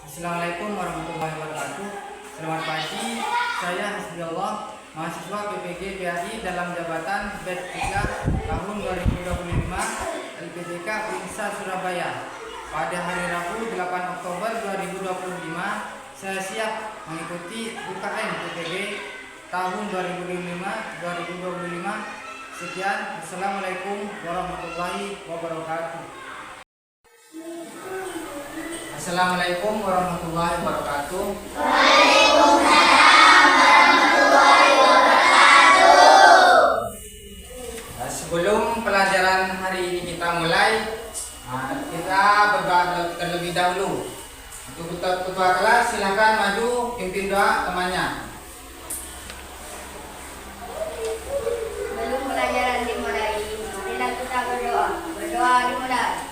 Assalamualaikum warahmatullahi wabarakatuh. Selamat pagi, saya Hasbiullah, mahasiswa PPG PAI dalam jabatan batch 3 tahun 2025 LPDK Unsha Surabaya. Pada hari Rabu 8 Oktober 2025, saya siap mengikuti UKM PPG tahun 2025. Sekian, Assalamualaikum warahmatullahi wabarakatuh. Assalamualaikum warahmatullahi wabarakatuh. Waalaikumsalam warahmatullahi wabarakatuh. Sebelum pelajaran hari ini kita mulai, kita berdoa terlebih dahulu. Untuk ketua kelas silakan maju pimpin doa temannya. Sebelum pelajaran dimulai, marilah kita berdoa. Berdoa dimulai.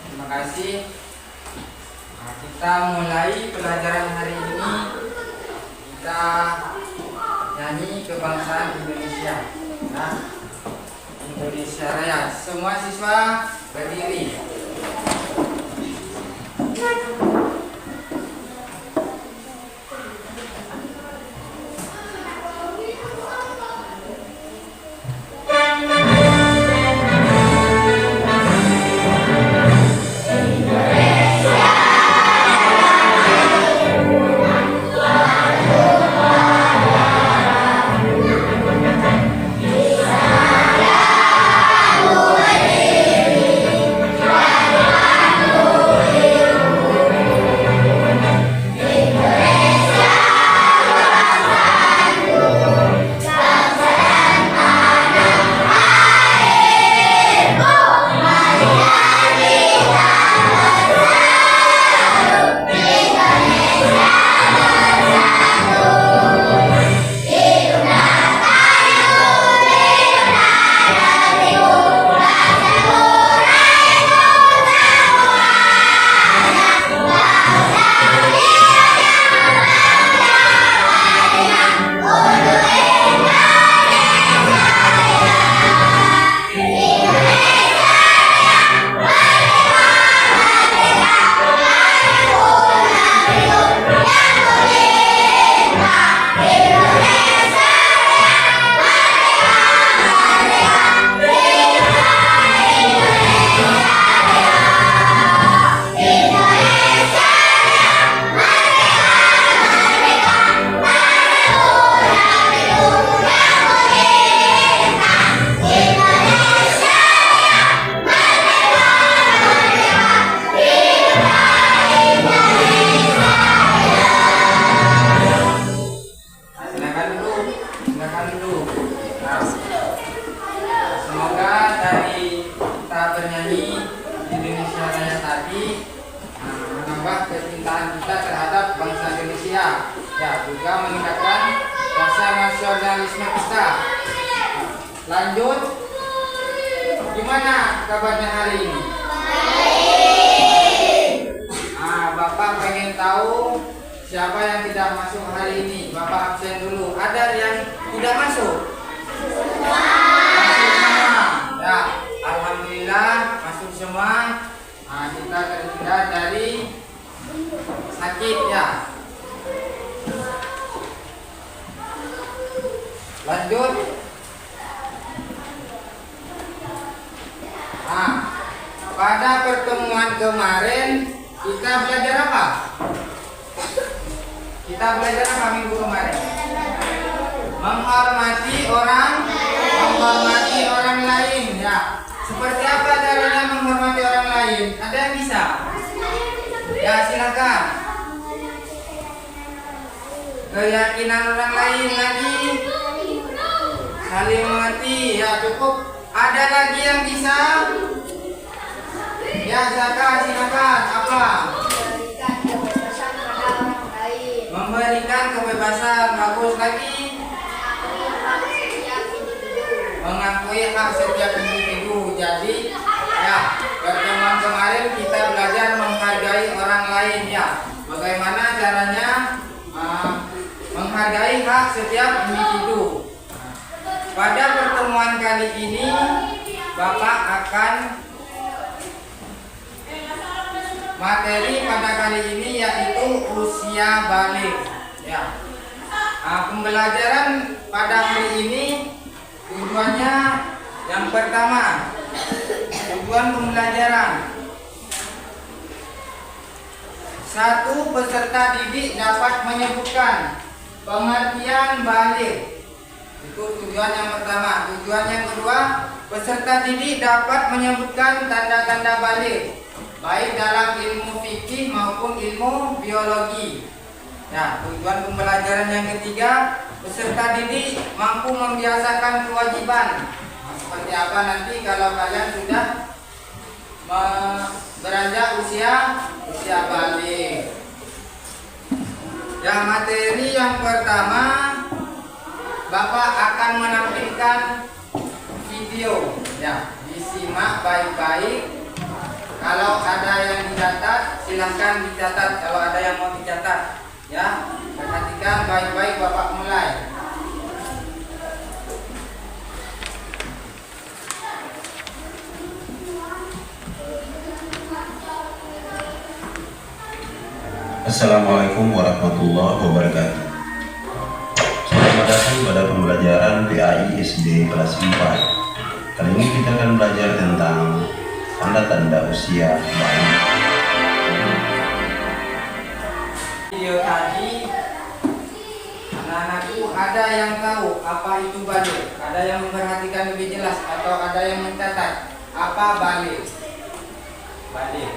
Terima kasih. Kita mulai pelajaran hari ini. Kita nyanyi kebangsaan Indonesia. Indonesia Raya. Semua siswa berdiri. Semoga dari kita bernyanyi Indonesia Raya tadi menambah kecintaan kita terhadap bangsa Indonesia, ya, juga meningkatkan rasa nasionalisme kita. Lanjut, gimana kabarnya hari ini? Bapak pengen tahu siapa yang tidak masuk hari ini. Bapak absen dulu. Ada yang tidak masuk? Masuk semua. Ya, alhamdulillah masuk semua. Kita terhindar Lanjut. Nah, pada pertemuan kemarin kita belajar apa? Kita belajar apa minggu kemarin? Menghormati orang lain, ya. Seperti apa caranya menghormati orang lain? Ada yang bisa? Ya, silakan. Keyakinan orang lain lagi, saling mengerti, ya cukup. Ada lagi yang bisa? Ya, silakan. Apa? Memberikan kebebasan. Bagus lagi. Mengakui hak setiap individu. Jadi, ya, pertemuan kemarin kita belajar menghargai orang lain, ya. Bagaimana caranya menghargai hak setiap individu. Pada pertemuan kali ini, Bapak akan materi pada kali ini yaitu usia balik, ya. Pembelajaran pada hari ini tujuannya yang pertama, tujuan pembelajaran. Satu, peserta didik dapat menyebutkan pengertian balik. Itu tujuan yang pertama. Tujuan yang kedua, peserta didik dapat menyebutkan tanda-tanda balik, baik dalam ilmu fikih maupun ilmu biologi. Nah, tujuan pembelajaran yang ketiga, peserta didik mampu membiasakan kewajiban. Seperti apa nanti kalau kalian sudah beranjak usia balik. Ya, materi yang pertama, Bapak akan menampilkan video, ya. Disimak baik-baik. Kalau ada yang dicatat, silahkan dicatat. Kalau ada yang mau dicatat, ya, perhatikan baik-baik. Bapak mulai. Assalamualaikum warahmatullahi wabarakatuh. Selamat datang pada pembelajaran PAI SD kelas 4. Kali ini kita akan belajar tentang tanda-tanda usia bayi. Video tadi, anak-anakku ada yang tahu apa itu balik? Ada yang memperhatikan lebih jelas atau ada yang mencatat apa balik? Balik.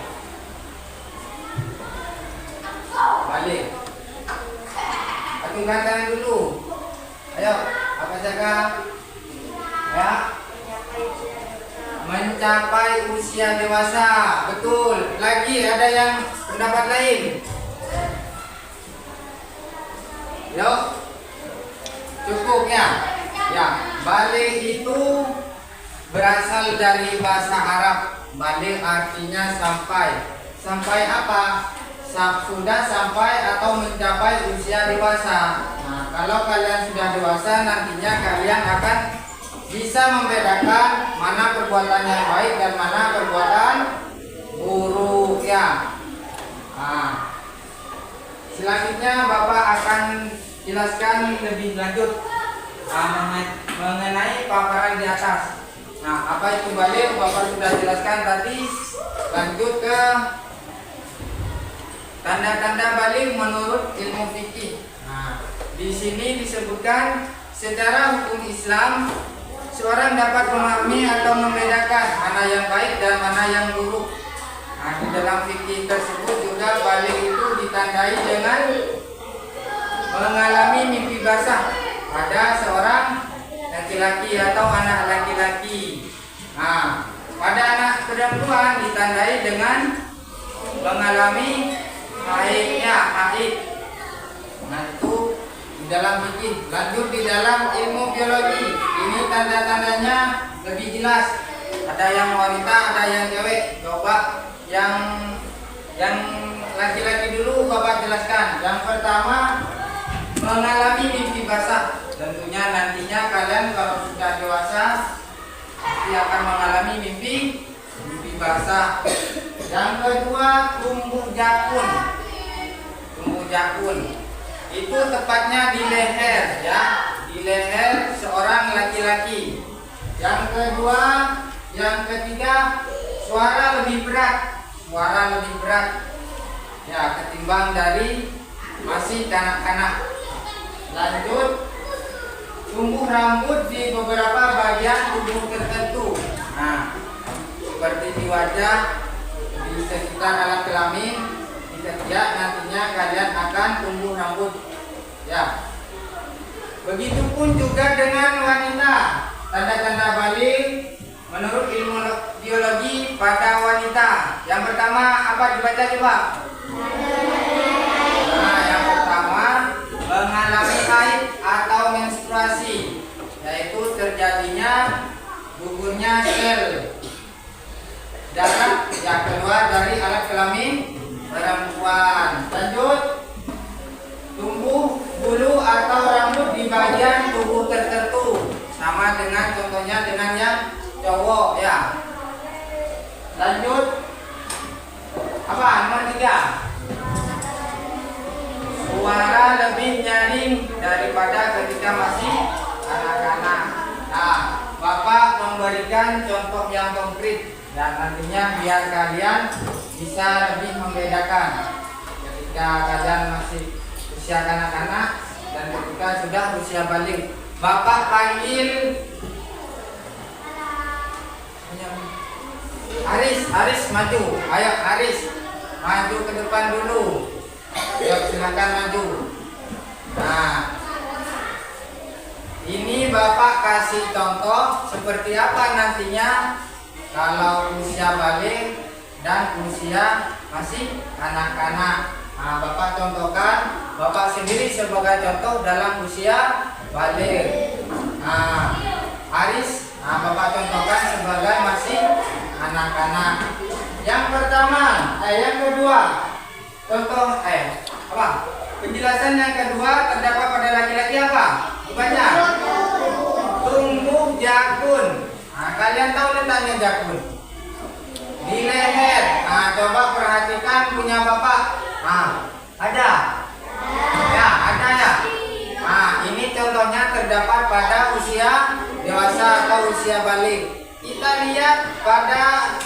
Acungkan tangan dulu. Ayo, apa jaga? Ya. Mencapai usia dewasa. Betul. Lagi ada yang pendapat lain? Yuk. Cukup ya. Ya, balik itu berasal dari bahasa Arab. Balik artinya sampai. Sampai apa? Sudah sampai atau mencapai usia dewasa. Nah, kalau kalian sudah dewasa, nantinya kalian akan bisa membedakan mana perbuatan yang baik dan mana perbuatan buruk, ya. Nah, selanjutnya Bapak akan jelaskan lebih lanjut mengenai paparan di atas. Nah, apa itu balik? Bapak sudah jelaskan tadi. Lanjut ke tanda-tanda balik menurut ilmu fikih. Nah, di sini disebutkan secara hukum Islam seorang dapat memahami atau membedakan mana yang baik dan mana yang buruk. Nah, di dalam fikih tersebut juga balik itu ditandai dengan mengalami mimpi basah pada seorang laki-laki atau anak laki-laki. Nah, pada anak perempuan ditandai dengan mengalami haid. Nah, itu di dalam fikih. Lanjut di dalam ilmu biologi. Ini tanda-tandanya lebih jelas. Ada yang wanita, ada yang cewek. Coba yang laki-laki dulu Bapak jelaskan. Yang pertama, mengalami mimpi basah. Tentunya nantinya kalian kalau sudah dewasa pasti akan mengalami mimpi basah. Yang kedua, tumbuh jakun. Tumbuh jakun itu tepatnya di leher, ya, di leher seorang laki-laki. Yang kedua, yang ketiga, suara lebih berat. Ya, ketimbang dari masih kanak-kanak. Lanjut, tumbuh rambut di beberapa bagian tubuh tertentu. Nah, seperti di wajah, di sekitar alat kelamin, di ketiak nantinya kalian akan tumbuh rambut. Ya. Begitupun juga dengan wanita. Tanda-tanda balik menurut ilmu biologi pada wanita. Yang pertama apa dibaca coba? Nah, yang pertama mengalami haid atau menstruasi, yaitu terjadinya gugurnya sel darah yang keluar dari alat kelamin perempuan. Lanjut, tumbuh bulu atau rambut di bagian tubuh tertentu, sama dengan contohnya dengan yang cowok ya. Lanjut, apa nomor 3? Suara lebih nyaring daripada ketika masih anak-anak. Nah, Bapak memberikan contoh yang konkret dan nantinya biar kalian bisa lebih membedakan ketika kalian masih usia kanak-kanak dan ketika sudah usia balik. Bapak panggil Haris maju. Ayo Haris, maju ke depan dulu. Ayo silakan maju. Nah, ini Bapak kasih contoh seperti apa nantinya kalau usia balik dan usia masih anak-anak. Nah, Bapak contohkan Bapak sendiri sebagai contoh dalam usia balik. Nah, Haris, Bapak contohkan sebagai masih anak-anak. Yang pertama, yang kedua, contoh apa? Penjelasan yang kedua terdapat pada laki-laki apa? Baca. Tumbuh jakun. Nah, kalian tahu letaknya jakun? Di leher. Nah, coba perhatikan punya Bapak. Nah, ada? Ya, ada ya. Nah, ini contohnya terdapat pada usia dewasa atau usia balik. Kita lihat pada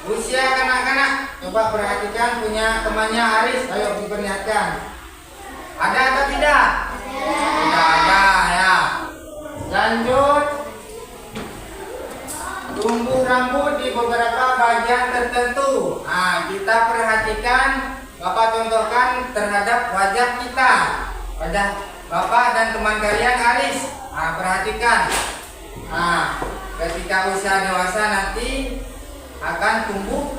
usia kanak-kanak. Coba perhatikan punya temannya Haris. Ayo diperlihatkan. Ada atau tidak? Tidak ada ya. Lanjut. Tumbuh rambut di beberapa bagian tertentu. Nah, kita perhatikan. Bapak contohkan terhadap wajah kita. Wajah Bapak dan teman kalian Haris. Nah, perhatikan. Nah, ketika usia dewasa nanti akan tumbuh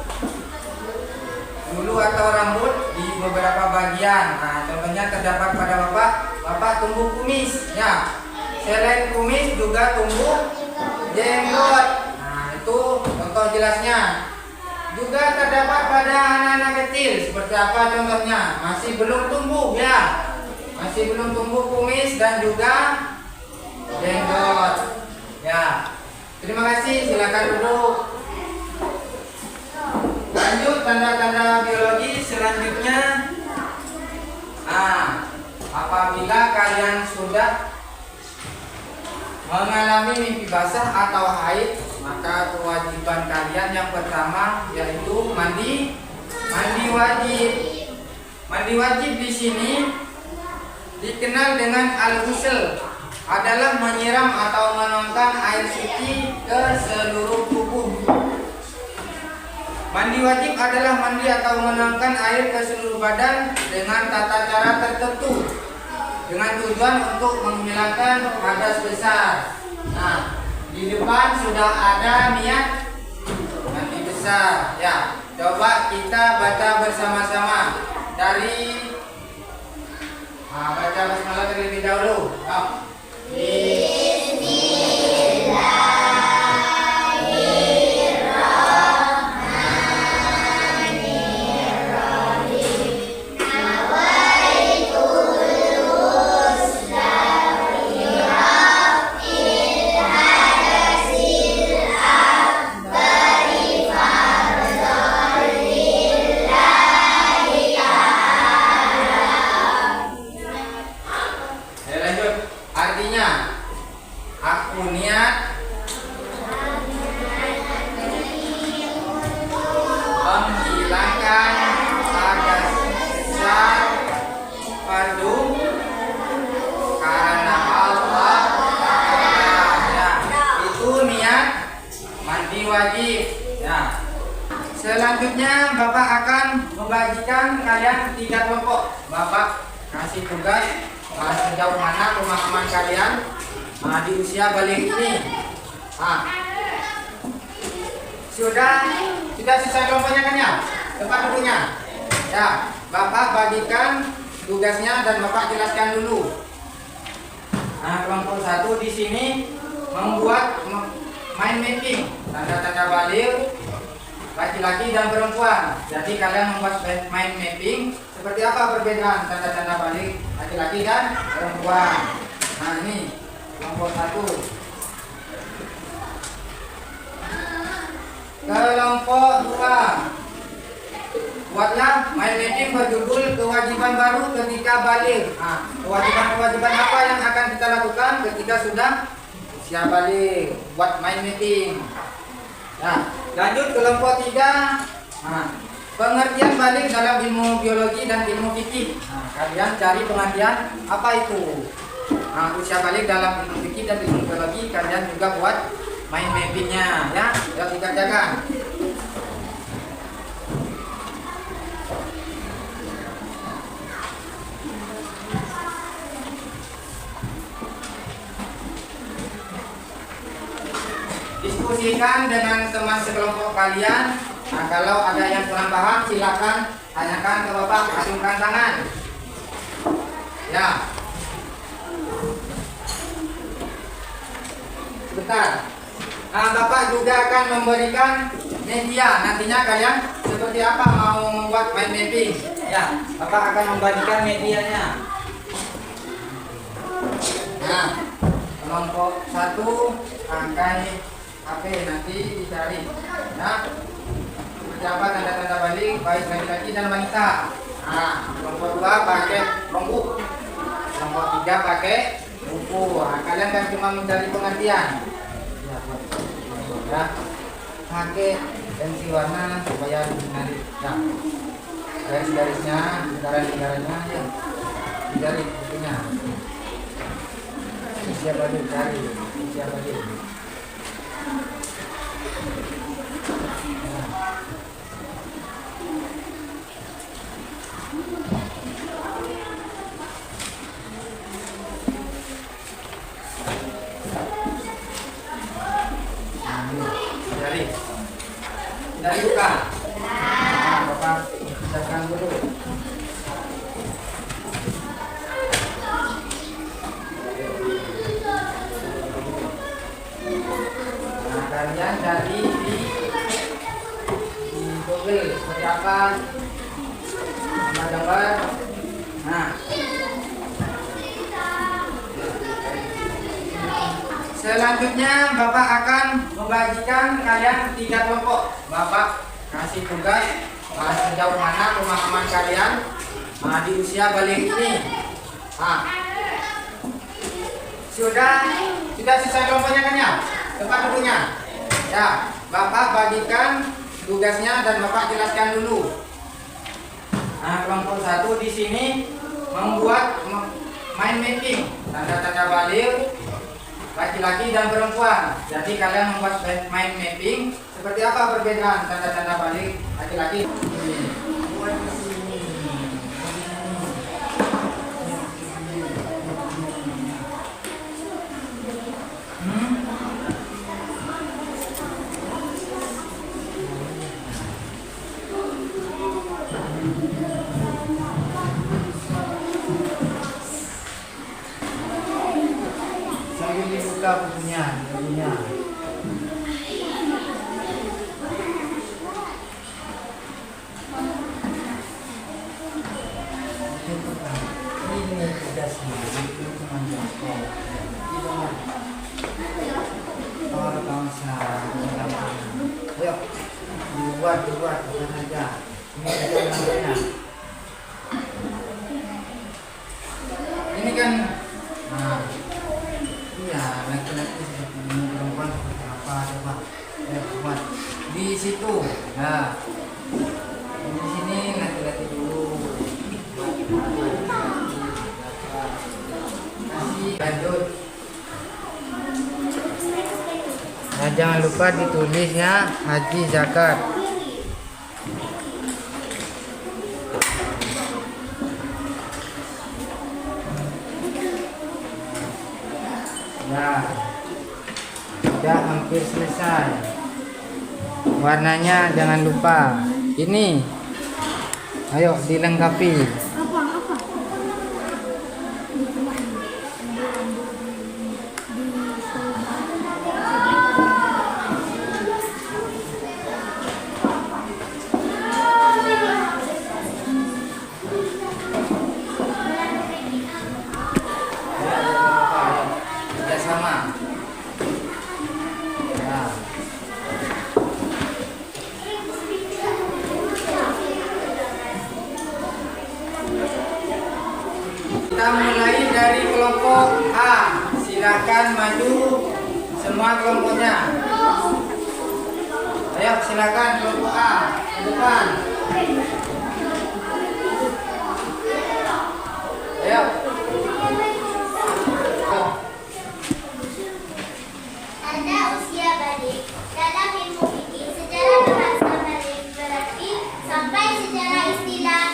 bulu atau rambut di beberapa bagian. Nah, contohnya terdapat pada Bapak tumbuh kumis ya. Selain kumis juga tumbuh jenggot. Nah, itu contoh jelasnya. Juga terdapat pada anak-anak kecil. Seperti apa contohnya? Masih belum tumbuh ya. Masih belum tumbuh kumis dan juga jenggot. Ya. Terima kasih, silakan duduk. Lanjut tanda-tanda biologi selanjutnya. Nah, apabila kalian sudah mengalami mimpi basah atau haid, maka kewajiban kalian yang pertama yaitu mandi wajib. Mandi wajib di sini dikenal dengan al-ghusl, adalah menyiram atau menuangkan air suci ke seluruh tubuh. Mandi wajib adalah mandi atau menuangkan air ke seluruh badan dengan tata cara tertentu dengan tujuan untuk menghilangkan hadas besar. Nah, di depan sudah ada niat mandi besar ya. Coba kita baca bersama-sama dari baca basmalah terlebih dahulu. Lanjut, artinya Aku niat menghilangkan agama fardu karena Allah ya, itu niat mandi wajib ya. Selanjutnya Bapak akan membagikan kalian 3 kelompok. Bapak kasih tugas sejauh mana pemahaman kalian di usia balik ini. Sudah selesai kelompoknya kan ya? Tempat duduknya. Ya, Bapak bagikan tugasnya dan Bapak jelaskan dulu. Kelompok 1 di sini membuat mind mapping, tanda-tanda balik laki-laki dan perempuan. Jadi kalian membuat mind mapping seperti apa perbedaan tanda-tanda balik laki-laki dan perempuan. Ini kelompok 1. Kelompok 2, buatlah mind mapping berjudul kewajiban baru ketika balik. Kewajiban apa yang akan kita lakukan ketika sudah usia balik? Buat mind mapping. Lanjut kelompok 3. Pengertian balik dalam ilmu biologi dan ilmu fikih. Kalian cari pengertian apa itu? Usia balik dalam ilmu fikih dan ilmu biologi, kalian juga buat mind mappingnya ya. Ya, dikerjakan. Diskusikan dengan teman sekelompok kalian. Kalau ada yang kurang paham silakan tanyakan ke Bapak, acungkan tangan. Ya. Sebentar. Bapak juga akan memberikan media. Nantinya kalian seperti apa mau membuat mind mapping? Ya, Bapak akan membagikan medianya. Kelompok 1 pakai HP, nanti dicari ya. Seperti apa tanda-tanda balik baik laki-laki dan wanita. Kelompok 2 pakai Chromebook. Kelompok 3 pakai buku. Kalian kan cuma mencari pengertian ya. Pakai pensil warna supaya menarik ya. Garis-garisnya, lingkaran-lingkarannya ya. Dicari bukunya. Usia balik, cari usia balik. Dari buka. Bapak siapkan dulu. Kalian cari di Google seperti apa gambar-gambar. Selanjutnya Bapak akan membagikan kalian 3 kelompok. Bapak kasih tugas sejauh mana pemahaman kalian di usia balik ini. Sudah selesai kelompoknya kan ya? Tempat duduknya. Ya, Bapak bagikan tugasnya dan Bapak jelaskan dulu. Kelompok 1 di sini membuat mind mapping, tanda-tanda balik laki-laki dan perempuan. Jadi kalian membuat mind mapping seperti apa perbedaan tanda-tanda balik laki-laki. Sambil dibuka bukunya. Ini tugasnya, itu cuma jangkau. Kawan-kawan sekarang, ayo dibuat bukan aja. Ini aja namanya. Ini kan, iya laki-laki. di situ. Nah, di sini nanti dulu. Kasih lanjut. Nah, jangan lupa ditulisnya haji zakat. Nah, sudah hampir selesai. Warnanya jangan lupa. Ini, ayo dilengkapi. Sama. Nah. Kita mulai dari kelompok A. Silakan maju semua kelompoknya. Ayo silakan kelompok A ke depan. Ayo. Tanda usia balik. Dalam ilmu fikih, sejarah bahasa balik berarti sampai sejarah istilah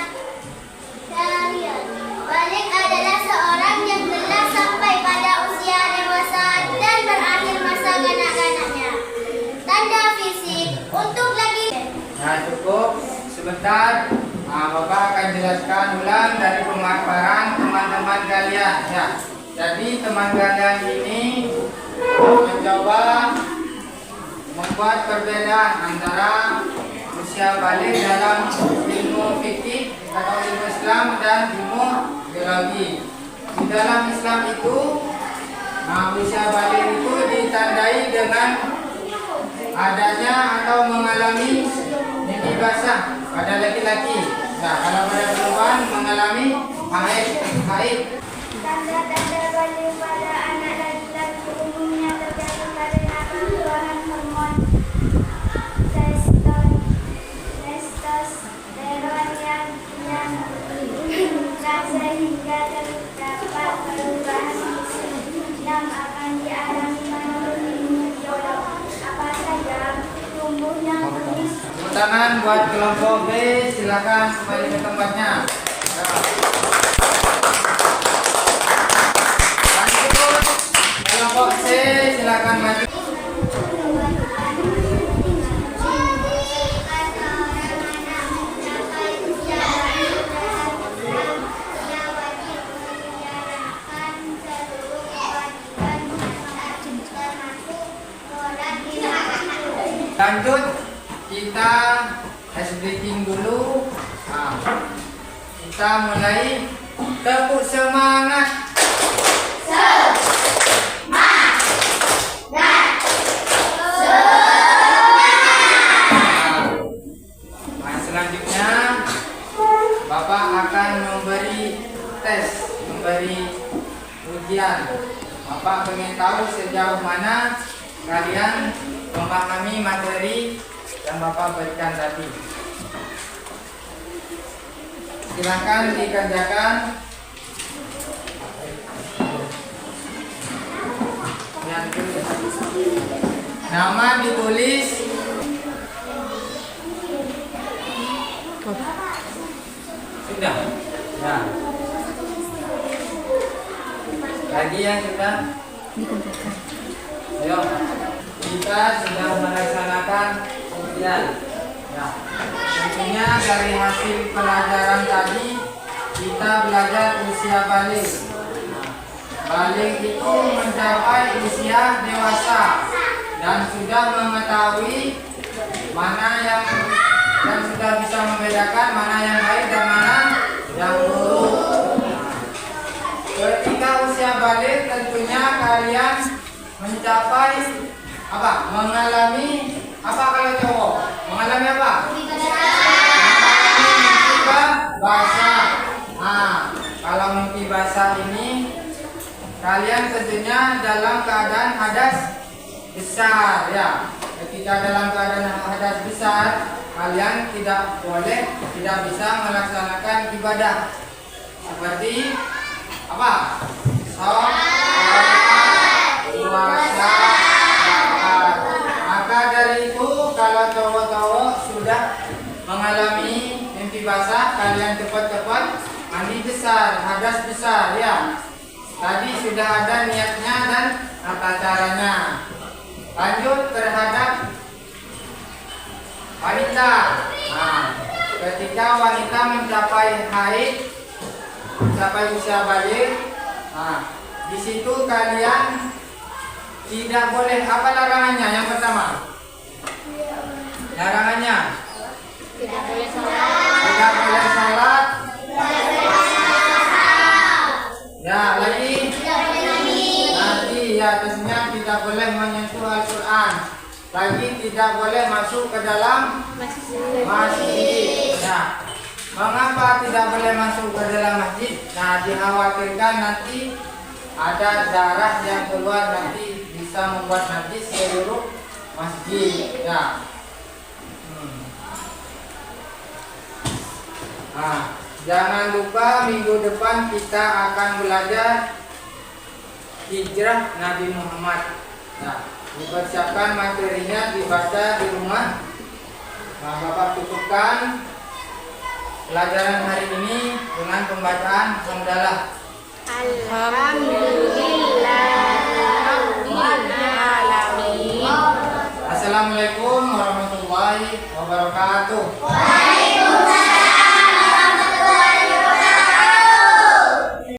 kalian. Balik adalah seorang yang telah sampai pada usia dewasa dan berakhir masa kanak-kanaknya. Tanda fisik untuk laki. Nah, cukup sebentar. Nah, Bapak akan jelaskan ulang dari pemaparan teman-teman kalian ya. Jadi teman kalian ini mencoba membuat perbedaan antara usia balik dalam ilmu fikih atau ilmu Islam dan ilmu biologi. Di dalam Islam itu, usia balik itu ditandai dengan adanya atau mengalami mimpi basah pada laki-laki. Nah, kalau pada perempuan mengalami haid. Tanda-tanda balik pada anak laki-laki umumnya terjadi karena perubahan hormon testosteron yang meningkat sehingga terdapat perubahan fisik yang akan dialami menurut ilmu biolog. Apa saja? Tumbuhnya kumis. Tepuk tangan buat kelompok B, silakan kembali ke tempatnya. Lanjut, kelompok C, silakan maju. Lanjut, kita ice breaking dulu. Nah, kita mulai. Tepuk semangat. Nah, selanjutnya Bapak akan memberi tes, memberi ujian. Bapak ingin tahu sejauh mana kalian memahami materi yang Bapak berikan tadi. Silakan dikerjakan. Nama ditulis. Sudah. Ya. Lagi yang sudah dikerjakan. Ayo. Kita sudah melaksanakan ujian. Ya. Tentunya dari hasil pelajaran tadi kita belajar usia balik. Balik itu mencapai usia dewasa dan sudah mengetahui mana yang dan sudah bisa membedakan mana yang baik dan mana yang buruk. Ketika usia balik tentunya kalian mencapai apa? Mengalami apa kalau cowok? Mengalami apa? Mengalami mimpi basah. Nah, kalau mimpi basah ini kalian tentunya dalam keadaan hadas besar ya. Ketika Jika dalam keadaan hadas besar, kalian tidak bisa melaksanakan ibadah seperti apa? Sholat, puasa, zakat. Maka dari itu, kalau cowok-cowok sudah mengalami mimpi basah, kalian cepat-cepat mandi besar, hadas besar ya. Tadi sudah ada niatnya dan tata caranya. Lanjut terhadap wanita. Nah, ketika wanita mencapai haid, mencapai usia balik, nah, di situ kalian tidak boleh, apa larangannya? Yang pertama, larangannya Tidak boleh sholat. tidak boleh sholat. Ya, lagi Tidak boleh nangis. nanti ya atasnya tidak boleh menyentuh Al-Quran. Lagi tidak boleh masuk ke dalam masjid. Ya. Mengapa tidak boleh masuk ke dalam masjid? Nah, dikhawatirkan nanti ada darah yang keluar, nanti bisa membuat najis seluruh masjid. Ya. Nah, jangan lupa minggu depan kita akan belajar hijrah Nabi Muhammad. Nah, dipersiapkan materinya, dibaca di rumah. Nah, Bapak cukupkan pelajaran hari ini dengan pembacaan hamdalah. Alhamdulillahirrahmanirrahim. Assalamualaikum warahmatullahi wabarakatuh.